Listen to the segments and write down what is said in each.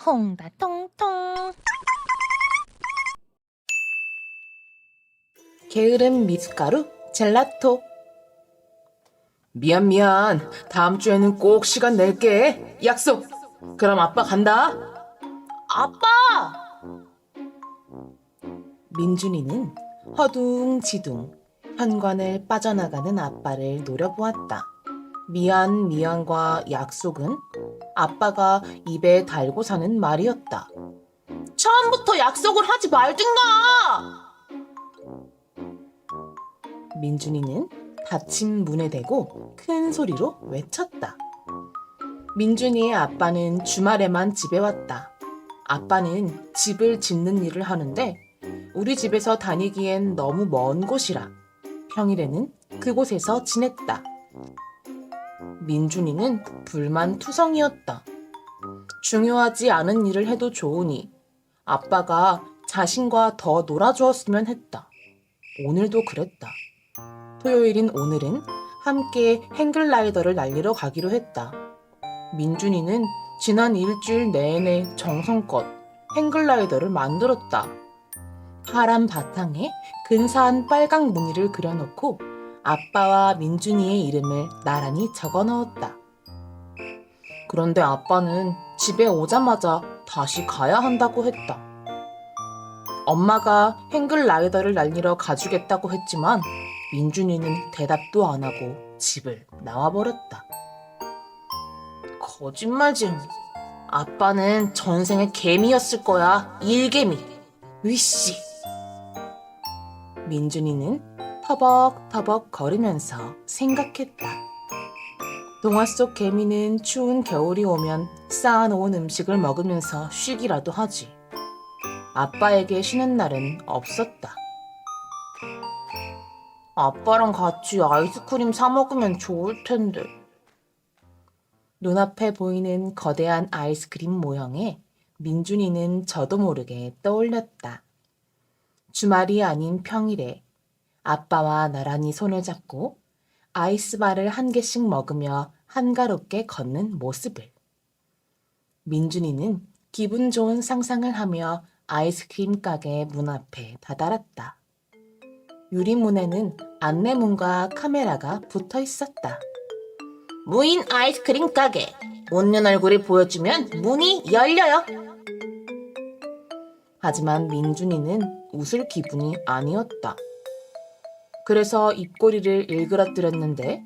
홍다통통. 게으른 미숫가루 젤라토. 미안. 다음 주에는 꼭 시간 낼게. 약속. 그럼 아빠 간다. 아빠! 민준이는 허둥지둥 현관을 빠져나가는 아빠를 노려보았다. 미안과 약속은 아빠가 입에 달고 사는 말이었다. 처음부터 약속을 하지 말든가! 민준이는 닫힌 문에 대고 큰 소리로 외쳤다. 민준이의 아빠는 주말에만 집에 왔다. 아빠는 집을 짓는 일을 하는데 우리 집에서 다니기엔 너무 먼 곳이라 평일에는 그곳에서 지냈다. 민준이는 불만투성이었다. 중요하지 않은 일을 해도 좋으니 아빠가 자신과 더 놀아주었으면 했다. 오늘도 그랬다. 토요일인 오늘은 함께 행글라이더를 날리러 가기로 했다. 민준이는 지난 일주일 내내 정성껏 행글라이더를 만들었다. 파란 바탕에 근사한 빨강 무늬를 그려놓고 아빠와 민준이의 이름을 나란히 적어 넣었다. 그런데 아빠는 집에 오자마자 다시 가야 한다고 했다. 엄마가 행글라이더를 날리러 가주겠다고 했지만 민준이는 대답도 안 하고 집을 나와버렸다. 거짓말쟁이. 아빠는 전생에 개미였을 거야. 일개미. 으이씨. 민준이는 터벅터벅 걸으면서 생각했다. 동화 속 개미는 추운 겨울이 오면 쌓아놓은 음식을 먹으면서 쉬기라도 하지. 아빠에게 쉬는 날은 없었다. 아빠랑 같이 아이스크림 사 먹으면 좋을 텐데. 눈앞에 보이는 거대한 아이스크림 모형에 민준이는 저도 모르게 떠올렸다. 주말이 아닌 평일에 아빠와 나란히 손을 잡고 아이스바를 한 개씩 먹으며 한가롭게 걷는 모습을. 민준이는 기분 좋은 상상을 하며 아이스크림 가게 문 앞에 다다랐다. 유리문에는 안내문과 카메라가 붙어 있었다. 무인 아이스크림 가게. 웃는 얼굴을 보여주면 문이 열려요. 하지만 민준이는 웃을 기분이 아니었다. 그래서 입꼬리를 일그러뜨렸는데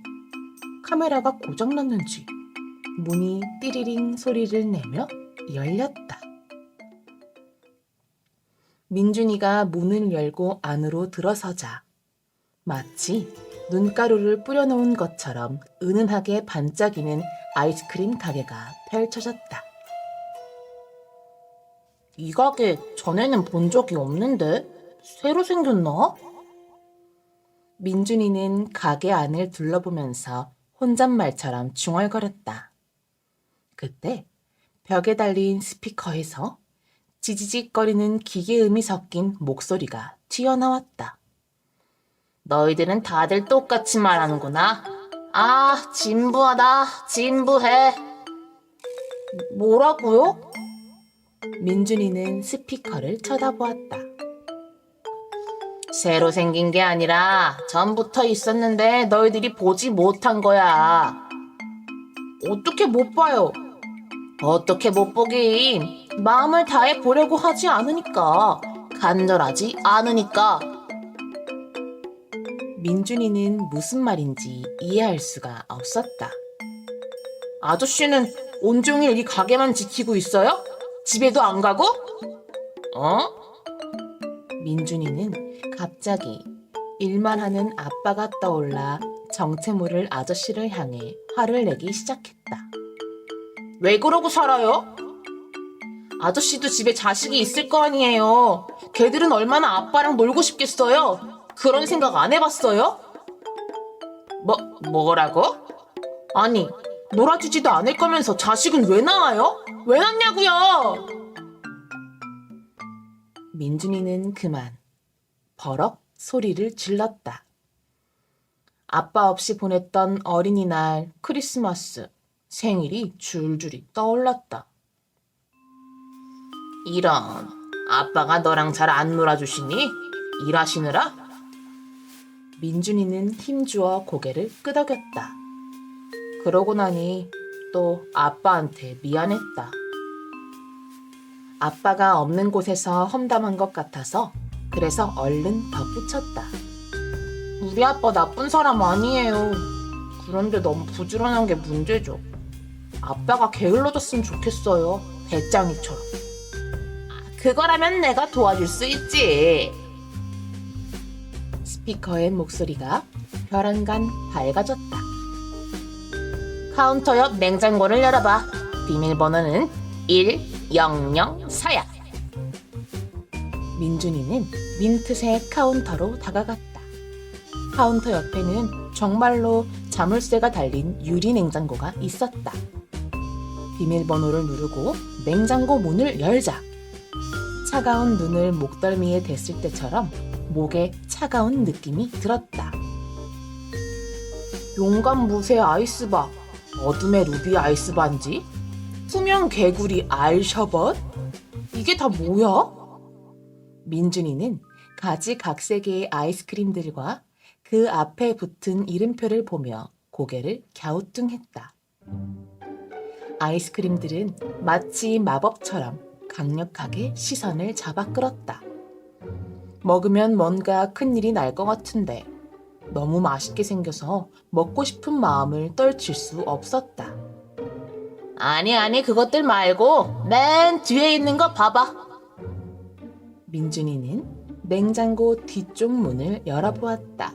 카메라가 고장났는지 문이 띠리링 소리를 내며 열렸다. 민준이가 문을 열고 안으로 들어서자 마치 눈가루를 뿌려놓은 것처럼 은은하게 반짝이는 아이스크림 가게가 펼쳐졌다. 이 가게 전에는 본 적이 없는데 새로 생겼나? 민준이는 가게 안을 둘러보면서 혼잣말처럼 중얼거렸다. 그때 벽에 달린 스피커에서 지지직거리는 기계음이 섞인 목소리가 튀어나왔다. 너희들은 다들 똑같이 말하는구나. 아, 진부하다. 진부해. 뭐라고요? 민준이는 스피커를 쳐다보았다. 새로 생긴 게 아니라 전부터 있었는데 너희들이 보지 못한 거야. 어떻게 못 봐요? 어떻게 못 보긴. 마음을 다해 보려고 하지 않으니까. 간절하지 않으니까. 민준이는 무슨 말인지 이해할 수가 없었다. 아저씨는 온종일 이 가게만 지키고 있어요? 집에도 안 가고? 어? 민준이는 갑자기 일만 하는 아빠가 떠올라 정체 모를 아저씨를 향해 화를 내기 시작했다. 왜 그러고 살아요? 아저씨도 집에 자식이 있을 거 아니에요. 걔들은 얼마나 아빠랑 놀고 싶겠어요? 그런 생각 안 해봤어요? 뭐라고? 아니, 놀아주지도 않을 거면서 자식은 왜 낳아요? 왜 낳냐고요? 민준이는 그만 버럭 소리를 질렀다. 아빠 없이 보냈던 어린이날, 크리스마스, 생일이 줄줄이 떠올랐다. 이런, 아빠가 너랑 잘 안 놀아주시니? 일하시느라? 민준이는 힘주어 고개를 끄덕였다. 그러고 나니 또 아빠한테 미안했다. 아빠가 없는 곳에서 험담한 것 같아서 그래서 얼른 덧붙였다. 우리 아빠 나쁜 사람 아니에요. 그런데 너무 부지런한 게 문제죠. 아빠가 게을러졌으면 좋겠어요. 배짱이처럼. 그거라면 내가 도와줄 수 있지. 스피커의 목소리가 별안간 밝아졌다. 카운터 옆 냉장고를 열어봐. 비밀번호는 100 4야. 민준이는 민트색 카운터로 다가갔다. 카운터 옆에는 정말로 자물쇠가 달린 유리 냉장고가 있었다. 비밀번호를 누르고 냉장고 문을 열자. 차가운 눈을 목덜미에 댔을 때처럼 목에 차가운 느낌이 들었다. 용감 무쇠 아이스바, 어둠의 루비 아이스 반지, 투명 개구리 알셔벗? 이게 다 뭐야? 민준이는 가지각색의 아이스크림들과 그 앞에 붙은 이름표를 보며 고개를 갸우뚱했다. 아이스크림들은 마치 마법처럼 강력하게 시선을 잡아 끌었다. 먹으면 뭔가 큰일이 날 것 같은데 너무 맛있게 생겨서 먹고 싶은 마음을 떨칠 수 없었다. 아니 그것들 말고 맨 뒤에 있는 거 봐봐. 민준이는 냉장고 뒤쪽 문을 열어보았다.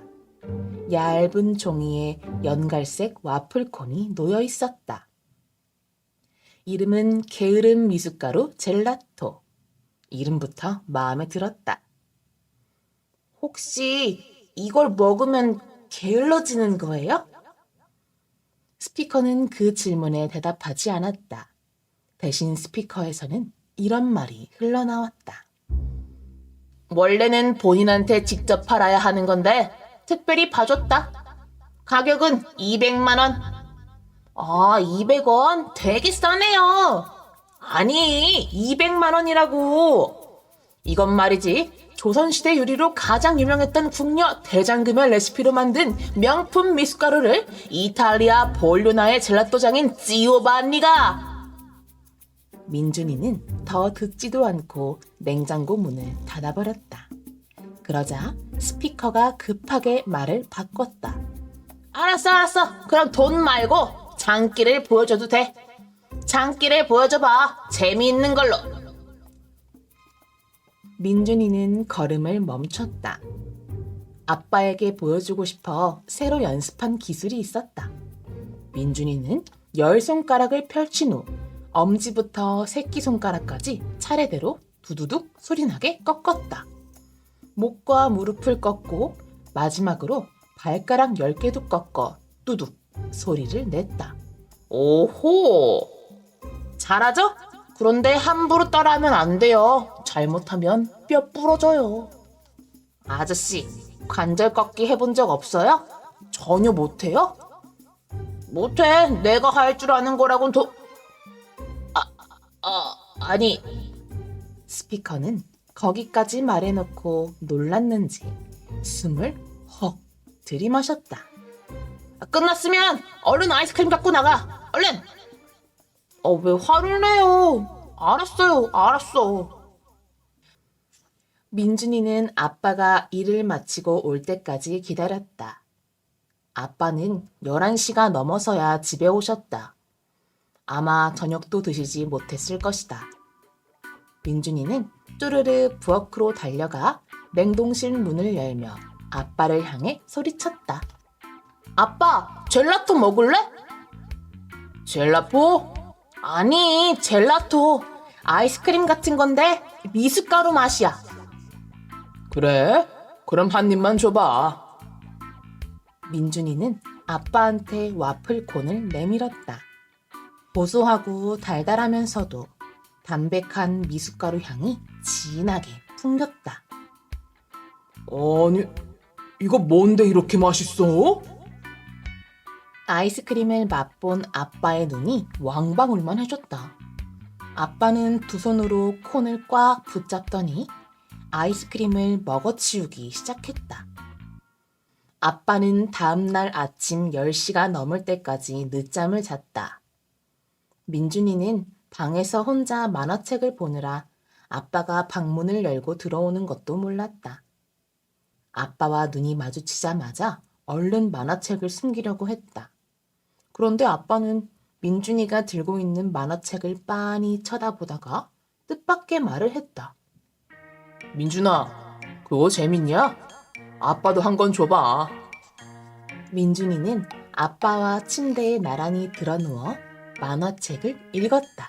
얇은 종이에 연갈색 와플콘이 놓여 있었다. 이름은 게으름 미숫가루 젤라토. 이름부터 마음에 들었다. 혹시 이걸 먹으면 게을러지는 거예요? 스피커는 그 질문에 대답하지 않았다. 대신 스피커에서는 이런 말이 흘러나왔다. 원래는 본인한테 직접 팔아야 하는 건데 특별히 봐줬다. 가격은 200만 원. 아, 200원? 되게 싸네요. 아니, 200만 원이라고. 이건 말이지, 조선시대 요리로 가장 유명했던 궁녀 대장금의 레시피로 만든 명품 미숫가루를 이탈리아 볼로나의 젤라또장인 지오반니가. 민준이는 더 듣지도 않고 냉장고 문을 닫아버렸다. 그러자 스피커가 급하게 말을 바꿨다. 알았어. 그럼 돈 말고 장기를 보여줘도 돼. 장기를 보여줘봐. 재미있는 걸로. 민준이는 걸음을 멈췄다. 아빠에게 보여주고 싶어 새로 연습한 기술이 있었다. 민준이는 10손가락을 펼친 후 엄지부터 새끼손가락까지 차례대로 두두둑 소리나게 꺾었다. 목과 무릎을 꺾고 마지막으로 발가락 10개도 꺾어 뚜둑 소리를 냈다. 오호! 잘하죠? 그런데 함부로 따라하면 안 돼요. 잘못하면 뼈 부러져요. 아저씨, 관절 꺾기 해본 적 없어요? 전혀 못해요? 못해. 내가 할 줄 아는 거라곤 아니. 스피커는 거기까지 말해놓고 놀랐는지 숨을 헉 들이마셨다. 끝났으면 얼른 아이스크림 갖고 나가. 얼른. 왜 화를 내요? 알았어. 민준이는 아빠가 일을 마치고 올 때까지 기다렸다. 아빠는 11시가 넘어서야 집에 오셨다. 아마 저녁도 드시지 못했을 것이다. 민준이는 뚜르르 부엌으로 달려가 냉동실 문을 열며 아빠를 향해 소리쳤다. 아빠, 젤라토 먹을래? 젤라포? 아니, 젤라토. 아이스크림 같은 건데 미숫가루 맛이야. 그래? 그럼 한 입만 줘봐. 민준이는 아빠한테 와플콘을 내밀었다. 고소하고 달달하면서도 담백한 미숫가루 향이 진하게 풍겼다. 아니, 이거 뭔데 이렇게 맛있어? 아이스크림을 맛본 아빠의 눈이 왕방울만 해졌다. 아빠는 두 손으로 콘을 꽉 붙잡더니 아이스크림을 먹어치우기 시작했다. 아빠는 다음날 아침 10시가 넘을 때까지 늦잠을 잤다. 민준이는 방에서 혼자 만화책을 보느라 아빠가 방문을 열고 들어오는 것도 몰랐다. 아빠와 눈이 마주치자마자 얼른 만화책을 숨기려고 했다. 그런데 아빠는 민준이가 들고 있는 만화책을 빤히 쳐다보다가 뜻밖의 말을 했다. 민준아, 그거 재밌냐? 아빠도 한 권 줘봐. 민준이는 아빠와 침대에 나란히 드러누워 만화책을 읽었다.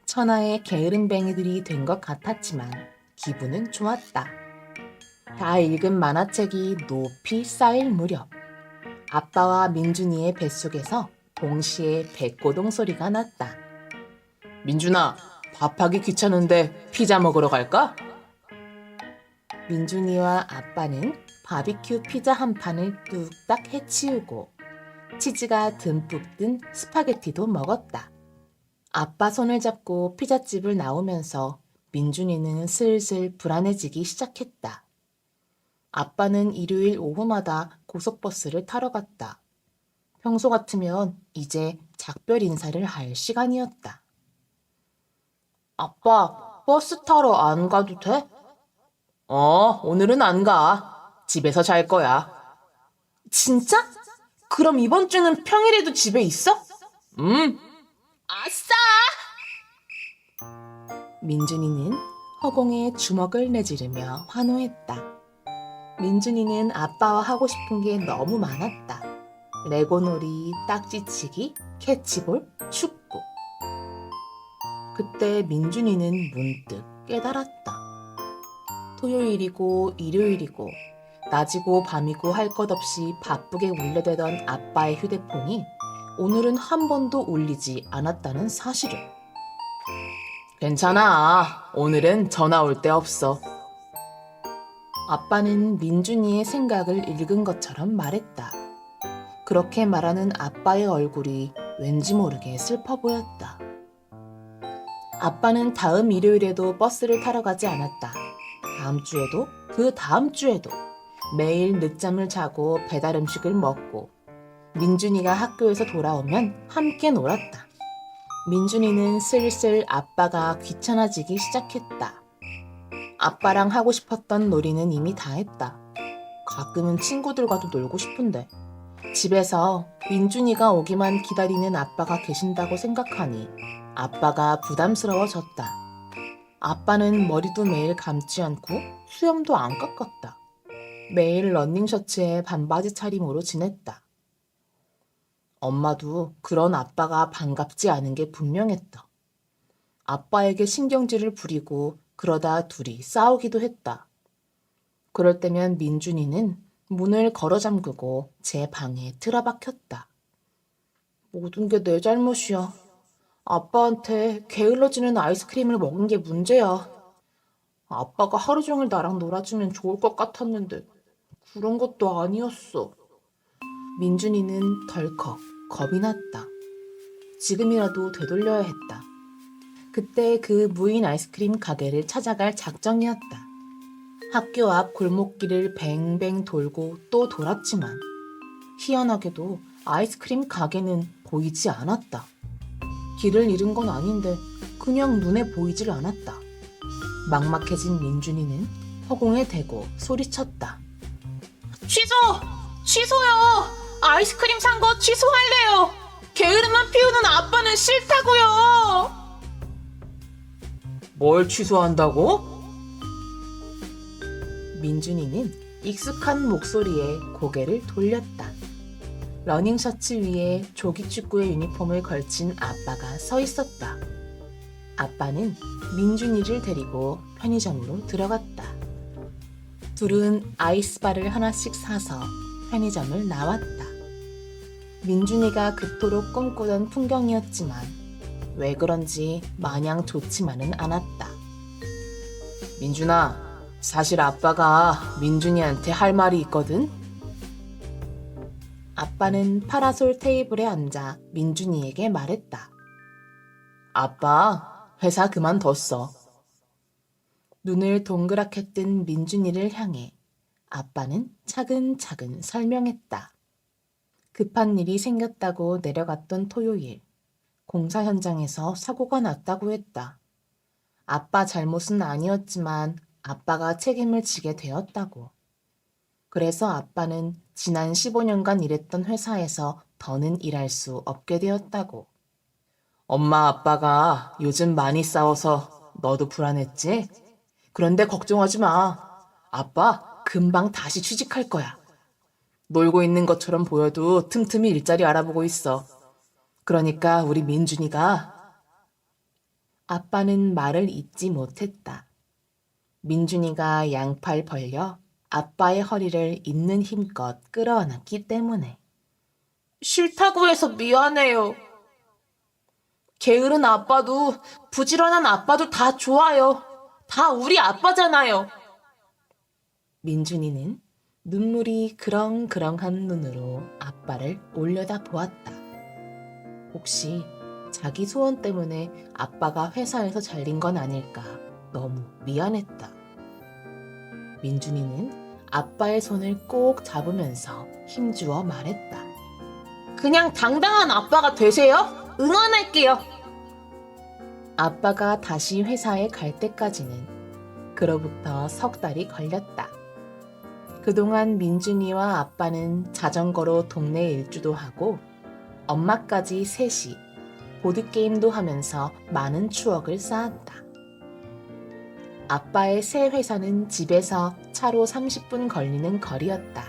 천하의 게으름뱅이들이 된 것 같았지만 기분은 좋았다. 다 읽은 만화책이 높이 쌓일 무렵 아빠와 민준이의 뱃속에서 동시에 배고동 소리가 났다. 민준아, 밥하기 귀찮은데 피자 먹으러 갈까? 민준이와 아빠는 바비큐 피자 한 판을 뚝딱 해치우고 치즈가 듬뿍 든 스파게티도 먹었다. 아빠 손을 잡고 피자집을 나오면서 민준이는 슬슬 불안해지기 시작했다. 아빠는 일요일 오후마다 고속버스를 타러 갔다. 평소 같으면 이제 작별 인사를 할 시간이었다. 아빠, 버스 타러 안 가도 돼? 오늘은 안 가. 집에서 잘 거야. 진짜? 그럼 이번 주는 평일에도 집에 있어? 아싸! 민준이는 허공에 주먹을 내지르며 환호했다. 민준이는 아빠와 하고 싶은 게 너무 많았다. 레고놀이, 딱지치기, 캐치볼, 축구. 그때 민준이는 문득 깨달았다. 토요일이고 일요일이고 낮이고 밤이고 할 것 없이 바쁘게 울려대던 아빠의 휴대폰이 오늘은 한 번도 울리지 않았다는 사실을. 괜찮아. 오늘은 전화 올 데 없어. 아빠는 민준이의 생각을 읽은 것처럼 말했다. 그렇게 말하는 아빠의 얼굴이 왠지 모르게 슬퍼 보였다. 아빠는 다음 일요일에도 버스를 타러 가지 않았다. 다음 주에도 그 다음 주에도 매일 늦잠을 자고 배달 음식을 먹고 민준이가 학교에서 돌아오면 함께 놀았다. 민준이는 슬슬 아빠가 귀찮아지기 시작했다. 아빠랑 하고 싶었던 놀이는 이미 다 했다. 가끔은 친구들과도 놀고 싶은데 집에서 민준이가 오기만 기다리는 아빠가 계신다고 생각하니 아빠가 부담스러워졌다. 아빠는 머리도 매일 감지 않고 수염도 안 깎았다. 매일 러닝셔츠에 반바지 차림으로 지냈다. 엄마도 그런 아빠가 반갑지 않은 게 분명했다. 아빠에게 신경질을 부리고 그러다 둘이 싸우기도 했다. 그럴 때면 민준이는 문을 걸어 잠그고 제 방에 틀어박혔다. 모든 게 내 잘못이야. 아빠한테 게을러지는 아이스크림을 먹은 게 문제야. 아빠가 하루 종일 나랑 놀아주면 좋을 것 같았는데 그런 것도 아니었어. 민준이는 덜컥 겁이 났다. 지금이라도 되돌려야 했다. 그때 그 무인 아이스크림 가게를 찾아갈 작정이었다. 학교 앞 골목길을 뱅뱅 돌고 또 돌았지만 희한하게도 아이스크림 가게는 보이지 않았다. 길을 잃은 건 아닌데 그냥 눈에 보이질 않았다. 막막해진 민준이는 허공에 대고 소리쳤다. 취소요! 아이스크림 산 거 취소할래요! 게으름만 피우는 아빠는 싫다고요! 뭘 취소한다고? 민준이는 익숙한 목소리에 고개를 돌렸다. 러닝셔츠 위에 조기축구의 유니폼을 걸친 아빠가 서 있었다. 아빠는 민준이를 데리고 편의점으로 들어갔다. 둘은 아이스바를 하나씩 사서 편의점을 나왔다. 민준이가 그토록 꿈꾸던 풍경이었지만 왜 그런지 마냥 좋지만은 않았다. 민준아, 사실 아빠가 민준이한테 할 말이 있거든? 아빠는 파라솔 테이블에 앉아 민준이에게 말했다. 아빠, 회사 그만뒀어. 눈을 동그랗게 뜬 민준이를 향해 아빠는 차근차근 설명했다. 급한 일이 생겼다고 내려갔던 토요일, 공사 현장에서 사고가 났다고 했다. 아빠 잘못은 아니었지만 아빠가 책임을 지게 되었다고. 그래서 아빠는 지난 15년간 일했던 회사에서 더는 일할 수 없게 되었다고. 엄마 아빠가 요즘 많이 싸워서 너도 불안했지? 그런데 걱정하지 마. 아빠 금방 다시 취직할 거야. 놀고 있는 것처럼 보여도 틈틈이 일자리 알아보고 있어. 그러니까 우리 민준이가. 아빠는 말을 잇지 못했다. 민준이가 양팔 벌려 아빠의 허리를 있는 힘껏 끌어안았기 때문에. 싫다고 해서 미안해요. 게으른 아빠도 부지런한 아빠도 다 좋아요. 다 우리 아빠잖아요. 민준이는 눈물이 그렁그렁한 눈으로 아빠를 올려다 보았다. 혹시 자기 소원 때문에 아빠가 회사에서 잘린 건 아닐까 너무 미안했다. 민준이는 아빠의 손을 꼭 잡으면서 힘주어 말했다. 그냥 당당한 아빠가 되세요. 응원할게요. 아빠가 다시 회사에 갈 때까지는 그로부터 석 달이 걸렸다. 그동안 민준이와 아빠는 자전거로 동네 일주도 하고 엄마까지 셋이 보드게임도 하면서 많은 추억을 쌓았다. 아빠의 새 회사는 집에서 차로 30분 걸리는 거리였다.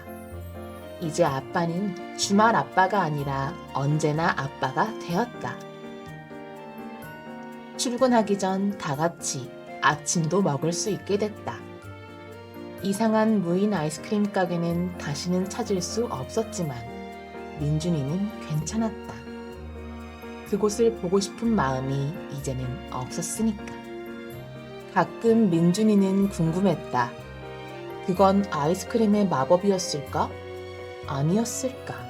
이제 아빠는 주말 아빠가 아니라 언제나 아빠가 되었다. 출근하기 전 다 같이 아침도 먹을 수 있게 됐다. 이상한 무인 아이스크림 가게는 다시는 찾을 수 없었지만 민준이는 괜찮았다. 그곳을 보고 싶은 마음이 이제는 없었으니까. 가끔 민준이는 궁금했다. 그건 아이스크림의 마법이었을까? 아니었을까?